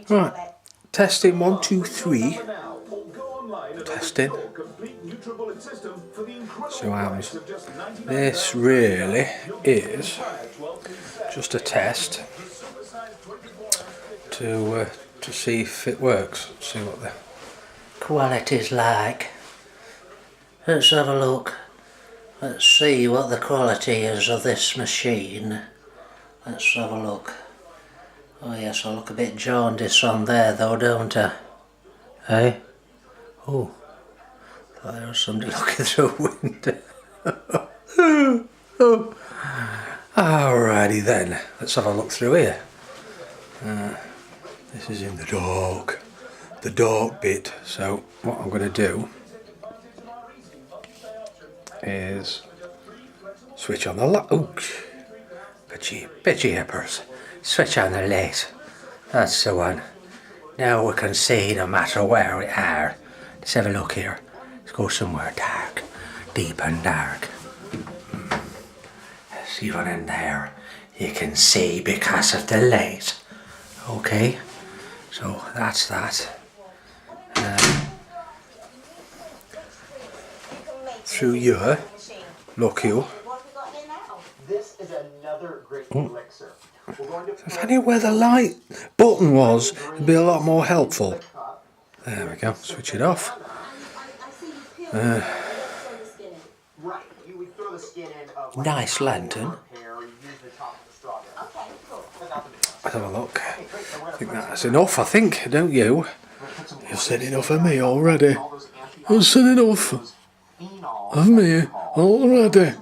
Right, testing 1, 2, 3. Testing. See what happens. This really is just a test to see if it works. See what the quality's like. Let's have a look. Let's see what the quality is of this machine. Let's have a look. Oh yes, I look a bit jaundiced on there though, don't I? Hey? Oh, thought there was somebody looking through a window. Oh. Alrighty then, let's have a look through here. This is in the dark bit. So what I'm going to do is switch on the light. Oh, pitchy hippers. Switch on the light. That's the one. Now we can see no matter where we are. Let's have a look here. Let's go somewhere dark, deep and dark. See one in there. You can see because of the light. Okay, so that's that. Through here, look you. This is another great elixir. If I knew where the light button was, it'd be a lot more helpful. There we go, switch it off. Nice lantern. Let's have a look. I think that's enough, I think, don't you? You've said enough of me already. You've said enough of me already.